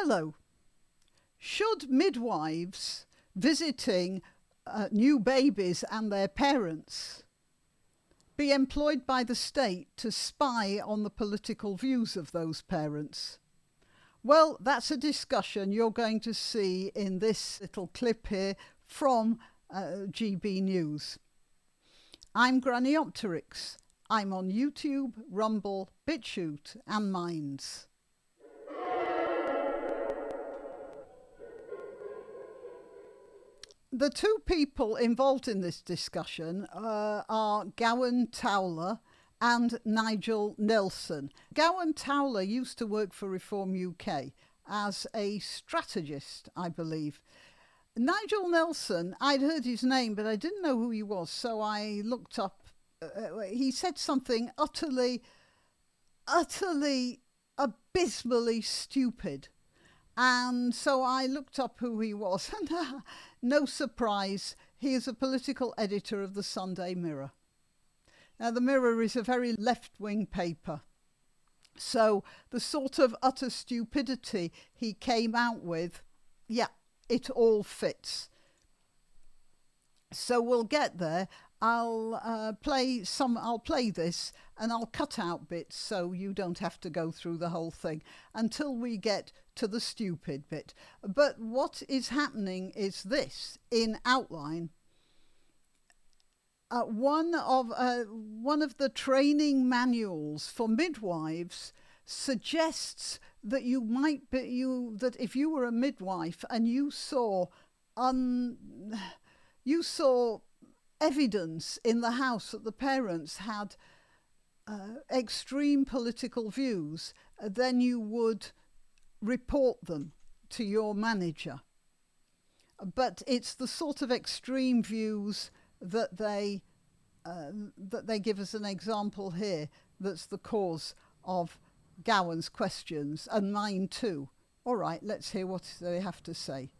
Hello. Should midwives visiting new babies and their parents be employed by the state to spy on the political views of those parents? Well, that's a discussion you're going to see in this little clip here from GB News. I'm Granniopteryx. I'm on YouTube, Rumble, BitChute and Minds. The two people involved in this discussion are Gowan Towler and Nigel Nelson. Gowan Towler used to work for Reform UK as a strategist, I believe. Nigel Nelson, I'd heard his name, but I didn't know who he was, so I looked up. He said something utterly, abysmally stupid. And so I looked up who he was, and no surprise, he is a political editor of the Sunday Mirror. Now, the Mirror is a very left-wing paper, so the sort of utter stupidity he came out with, yeah, it all fits. So we'll get there. I'll play this and I'll cut out bits so you don't have to go through the whole thing until we get to the stupid bit. But what is happening is this, in outline. One of the training manuals for midwives suggests that that if you were a midwife and you saw evidence in the house that the parents had extreme political views, then you would report them to your manager. But it's the sort of extreme views that they give as an example here that's the cause of Gowan's questions, and mine too. All right, let's hear what they have to say.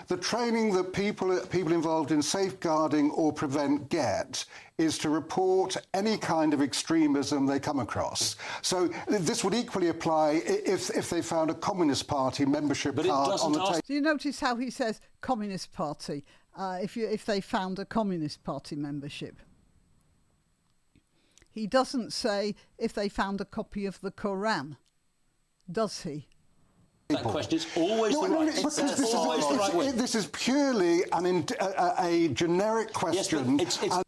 The training that people involved in safeguarding or prevent get is to report any kind of extremism they come across. So this would equally apply if they found a Communist Party membership card on the table. Do you notice how he says Communist Party if they found a Communist Party membership? He doesn't say if they found a copy of the Quran, does he? That question is always the right. This is purely a generic question. Yes, and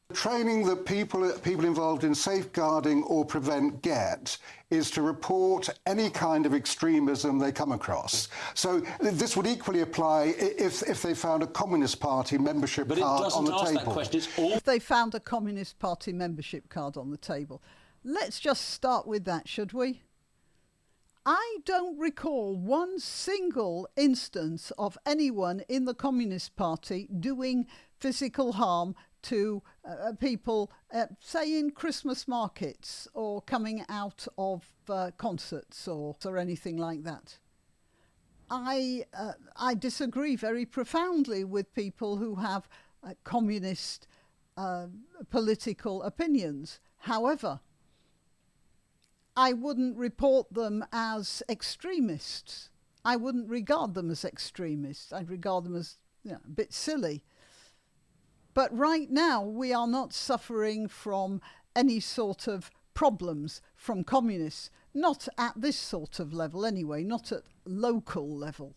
the training that people involved in safeguarding or prevent get is to report any kind of extremism they come across. So this would equally apply if they found a Communist Party membership card on the table. That question. If they found a Communist Party membership card on the table. Let's just start with that, should we? I don't recall one single instance of anyone in the Communist Party doing physical harm to people, say in Christmas markets or coming out of concerts or anything like that. I disagree very profoundly with people who have communist political opinions. However, I wouldn't report them as extremists. I wouldn't regard them as extremists. I'd regard them as a bit silly. But right now, we are not suffering from any sort of problems from communists. Not at this sort of level anyway, not at local level.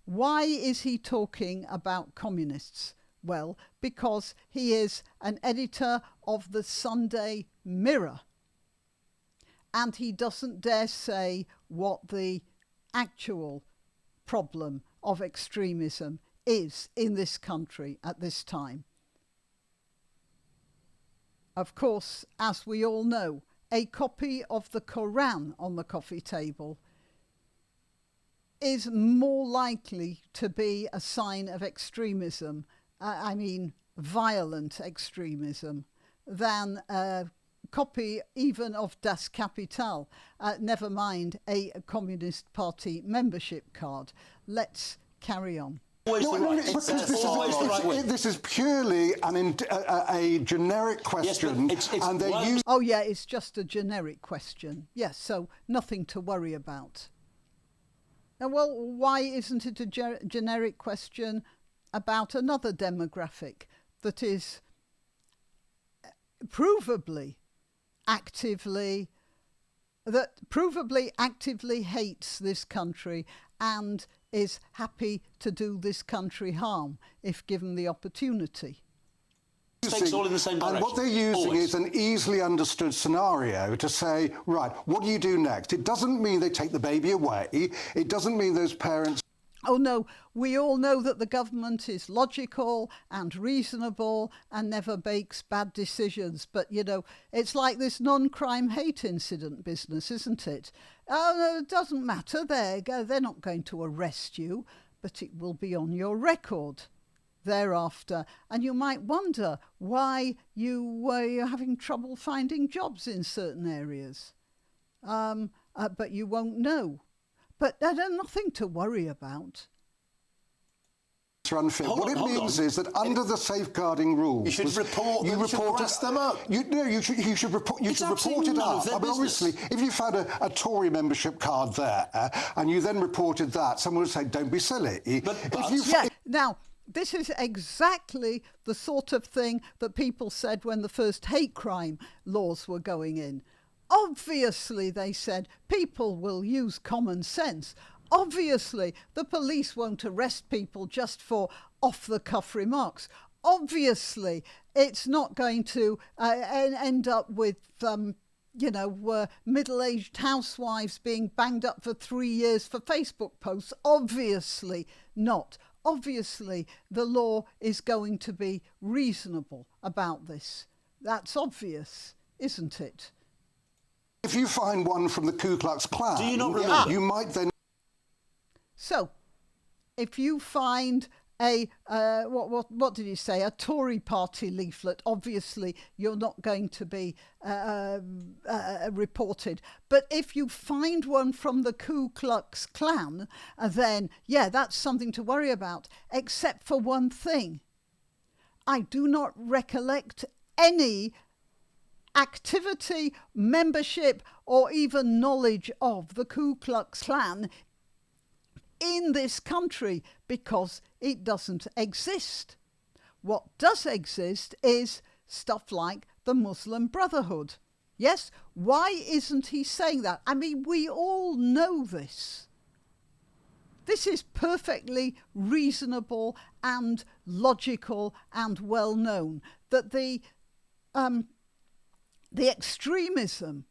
Why is he talking about communists? Well, because he is an editor of the Sunday Mirror. And he doesn't dare say what the actual problem of extremism is in this country at this time. Of course, as we all know, a copy of the Quran on the coffee table is more likely to be a sign of extremism, violent extremism, than a copy even of Das Kapital, never mind a Communist Party membership card. Let's carry on. This is purely a generic question. Yes, oh yeah, it's just a generic question. Yes, so nothing to worry about. Well, why isn't it a generic question about another demographic that is provably actively hates this country and is happy to do this country harm if given the opportunity? All in the same direction. And what they're using Always. is an easily understood scenario to say, right, what do you do next? It doesn't mean they take the baby away. It doesn't mean those parents... Oh no, we all know that the government is logical and reasonable and never makes bad decisions. But, you know, it's like this non-crime hate incident business, isn't it? Oh, no, it doesn't matter. They're not going to arrest you, but it will be on your record thereafter. And you might wonder why you're having trouble finding jobs in certain areas. But you won't know. But there's nothing to worry about. Are unfit. What it means is that under the safeguarding rules, you should report them. You should grass them up. You should report. You should report it up. I mean, obviously, if you found a Tory membership card there and you then reported that, someone would say, "Don't be silly." Now, this is exactly the sort of thing that people said when the first hate crime laws were going in. Obviously, they said, people will use common sense. Obviously, the police won't arrest people just for off-the-cuff remarks. Obviously, it's not going to end up with, middle-aged housewives being banged up for 3 years for Facebook posts. Obviously not. Obviously, the law is going to be reasonable about this. That's obvious, isn't it? If you find one from the Ku Klux Klan, do you not remember? You might then... So, if you find a, what did he say, a Tory party leaflet, obviously you're not going to be reported. But if you find one from the Ku Klux Klan, then, yeah, that's something to worry about, except for one thing. I do not recollect any activity, membership, or even knowledge of the Ku Klux Klan in this country because it doesn't exist. What does exist is stuff like the Muslim Brotherhood. Yes, why isn't he saying that? I mean, we all know this. This is perfectly reasonable and logical and well known that the extremism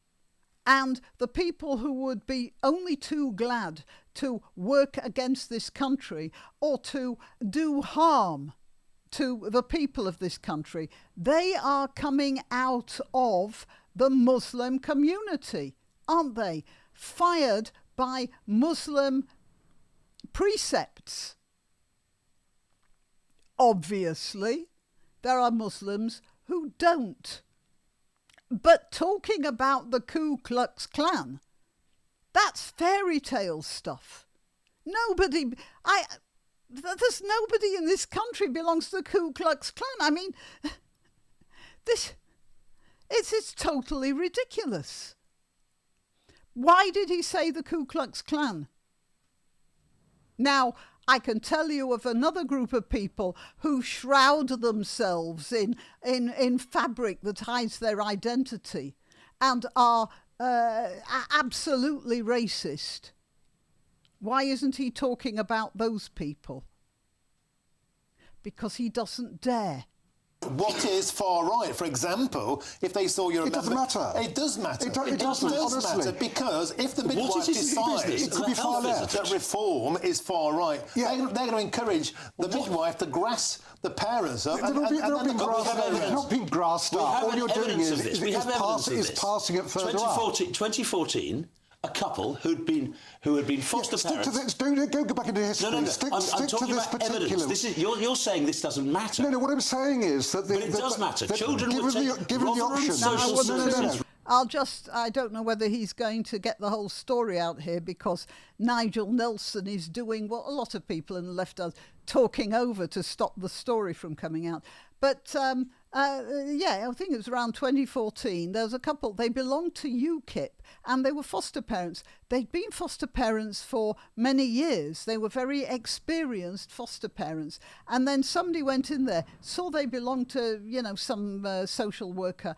and the people who would be only too glad to work against this country or to do harm to the people of this country, they are coming out of the Muslim community, aren't they? Fired by Muslim precepts. Obviously, there are Muslims who don't. But talking about the Ku Klux Klan, that's fairy tale stuff. There's nobody in this country belongs to the Ku Klux Klan. I mean, it's totally ridiculous. Why did he say the Ku Klux Klan? Now, I can tell you of another group of people who shroud themselves in fabric that hides their identity and are absolutely racist. Why isn't he talking about those people? Because he doesn't dare. What is far right? For example, if they saw you're a member... It doesn't matter. It does matter. It doesn't, honestly. Matter because if the midwife decides it could be far left. that reform is far right, they're going to encourage the midwife to grass the parents up. They're not being grassed up. All you're doing is passing it further up. 2014, a couple who had been foster parents. Don't go back into history. No. Stick I'm to talking this about particular. evidence. You're saying this doesn't matter. No. What I'm saying is that but it does matter. Children given the option. I don't know whether he's going to get the whole story out here because Nigel Nelson is doing what a lot of people in the left are talking over to stop the story from coming out. But Yeah, I think it was around 2014. There was a couple, they belonged to UKIP and they were foster parents. They'd been foster parents for many years. They were very experienced foster parents. And then somebody went in there, saw they belonged to, some social worker,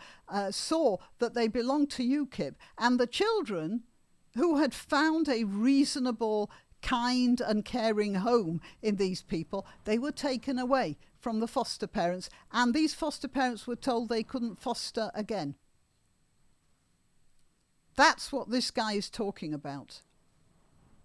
saw that they belonged to UKIP. And the children who had found a reasonable, kind and caring home in these people, they were taken away from the foster parents, and these foster parents were told they couldn't foster again. That's what this guy is talking about.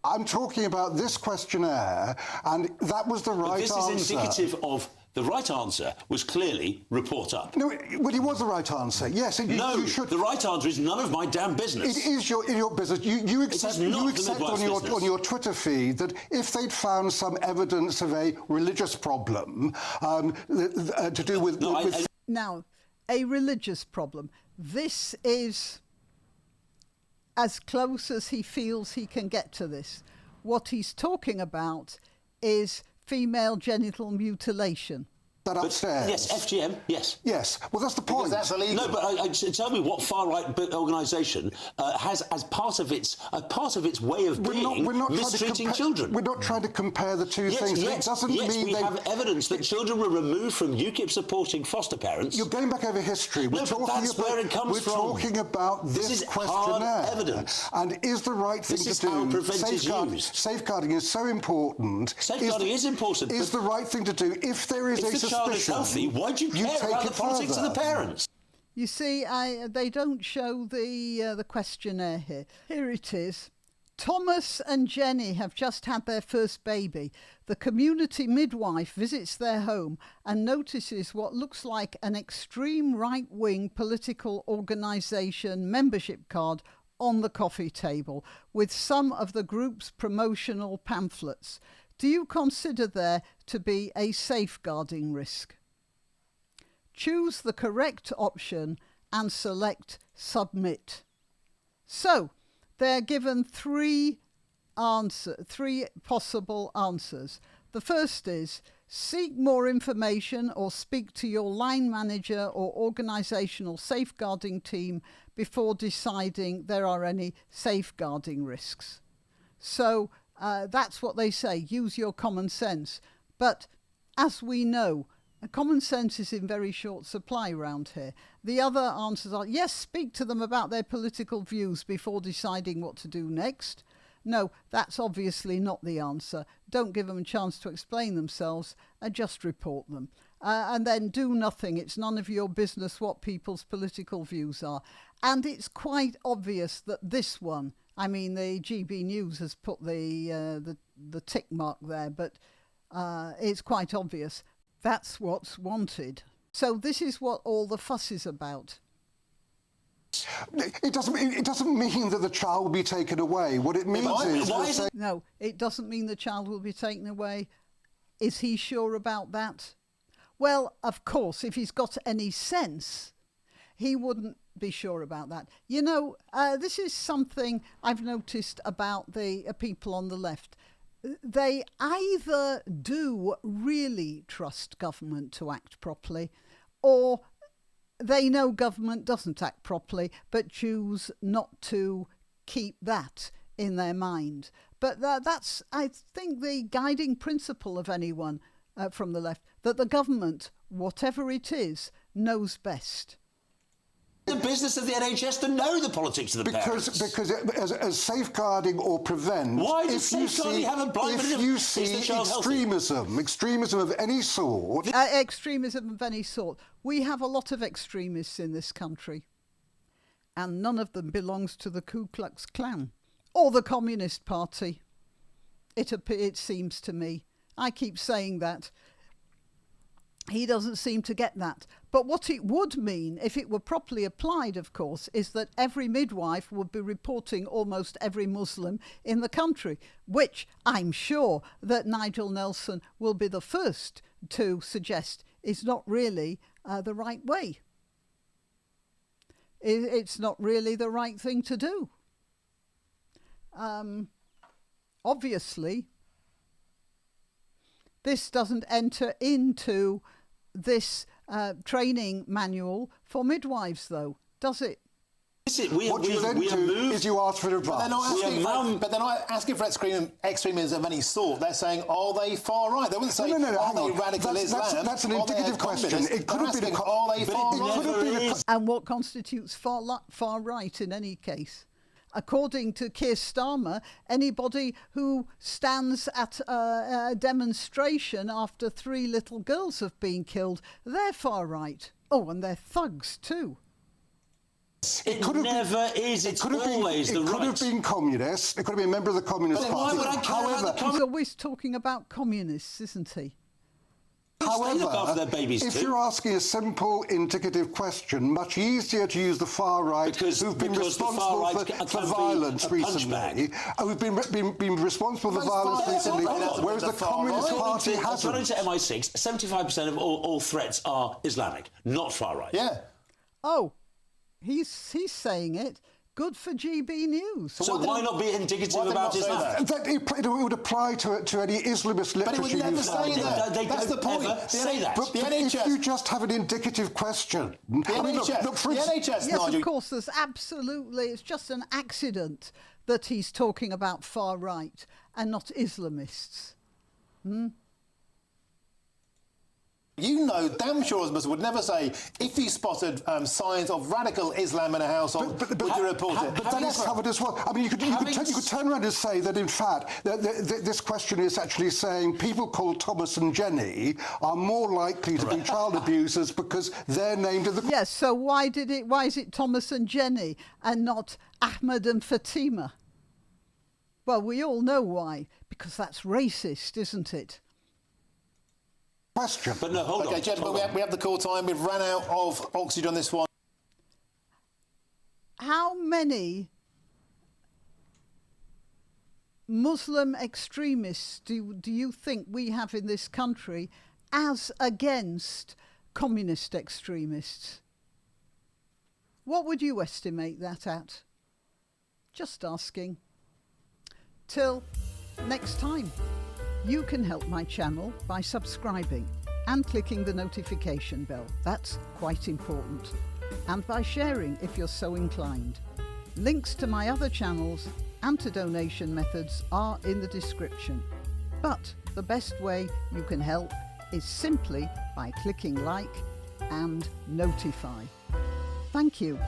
I'm talking about this questionnaire, and that was the right answer. But this is indicative of the right answer was clearly report up. No, but it was the right answer. Yes, you should. The right answer is none of my damn business. It is your business. You accept on your Twitter feed that if they'd found some evidence of a religious problem to do with... Now, a religious problem. This is as close as he feels he can get to this. What he's talking about is female genital mutilation. That upstairs. Yes, FGM, yes. Yes, well, that's the point. Because that's illegal. No, but tell me what far-right organisation has, as part of its way of being, mistreating children. We're not trying to compare the two things. It doesn't mean we have evidence that children were removed from UKIP-supporting foster parents. You're going back over history. We're talking about this questionnaire. Hard evidence. And is the right thing to do... Safeguarding is so important. Safeguarding is important. Is the right thing to do if there is a suspicion... Child is healthy, why do you care about the politics of the parents? You see, they don't show the questionnaire here. Here it is. Thomas and Jenny have just had their first baby. The community midwife visits their home and notices what looks like an extreme right-wing political organisation membership card on the coffee table with some of the group's promotional pamphlets. Do you consider there to be a safeguarding risk? Choose the correct option and select Submit. So, they're given three possible answers. The first is, seek more information or speak to your line manager or organisational safeguarding team before deciding there are any safeguarding risks. So, that's what they say, use your common sense. But as we know, common sense is in very short supply around here. The other answers are, yes, speak to them about their political views before deciding what to do next. No, that's obviously not the answer. Don't give them a chance to explain themselves and just report them. And then do nothing. It's none of your business what people's political views are. And it's quite obvious that this one, I mean, the GB News has put the tick mark there, but it's quite obvious. That's what's wanted. So this is what all the fuss is about. It doesn't mean that the child will be taken away. What it means is... No, it doesn't mean the child will be taken away. Is he sure about that? Well, of course, if he's got any sense, he wouldn't be sure about that. You know, this is something I've noticed about the people on the left. They either do really trust government to act properly, or they know government doesn't act properly, but choose not to keep that in their mind. But that's, I think, the guiding principle of anyone from the left, that the government, whatever it is, knows best. The business of the NHS to know the politics of the parents. Because as safeguarding or prevent... Why does safeguarding have a blind... If you see extremism of any sort... Extremism of any sort. We have a lot of extremists in this country. And none of them belongs to the Ku Klux Klan or the Communist Party. It seems to me. I keep saying that. He doesn't seem to get that. But what it would mean, if it were properly applied, of course, is that every midwife would be reporting almost every Muslim in the country, which I'm sure that Nigel Nelson will be the first to suggest is not really the right way. It's not really the right thing to do. Obviously, this doesn't enter into this training manual for midwives, though, does it? What you then do is you ask for advice. But they're not asking for extremism of any sort. They're saying, are they far right? They wouldn't say, are they radical Islam? That's an indicative question. It could have been are they far right? And what constitutes far right in any case? According to Keir Starmer, anybody who stands at a demonstration after 3 little girls have been killed, they're far right. Oh, and they're thugs too. It never is. It's always the right. It could have been communist. It could have been a member of the Communist Party. However, he's always talking about communists, isn't he? However, if you're asking a simple, indicative question, much easier to use the far right, who've been responsible for violence recently, who've been responsible for violence recently, whereas the Communist Party hasn't. According to MI6, 75% of all threats are Islamic, not far right. Yeah. Oh, he's saying it. Good for GB News. So why not be indicative about Islam? It would apply to any Islamist literature. But it would never say that. That's the point. Say that. But if you just have an indicative question... The NHS, yes, of course, there's absolutely... It's just an accident that he's talking about far right and not Islamists. You know damn sure Muslims would never say, if you spotted signs of radical Islam in a household, would you report it? But that is covered as well. I mean, you could turn around and say that, in fact, this question is actually saying people called Thomas and Jenny are more likely to be child abusers because they're named in the... Yes, so why is it Thomas and Jenny and not Ahmed and Fatima? Well, we all know why. Because that's racist, isn't it? Question. But no, hold on. Okay, gentlemen, we have the call time. We've run out of oxygen on this one. How many Muslim extremists do you think we have in this country as against communist extremists? What would you estimate that at? Just asking. Till next time. You can help my channel by subscribing and clicking the notification bell. That's quite important. And by sharing if you're so inclined. Links to my other channels and to donation methods are in the description. But the best way you can help is simply by clicking like and notify. Thank you.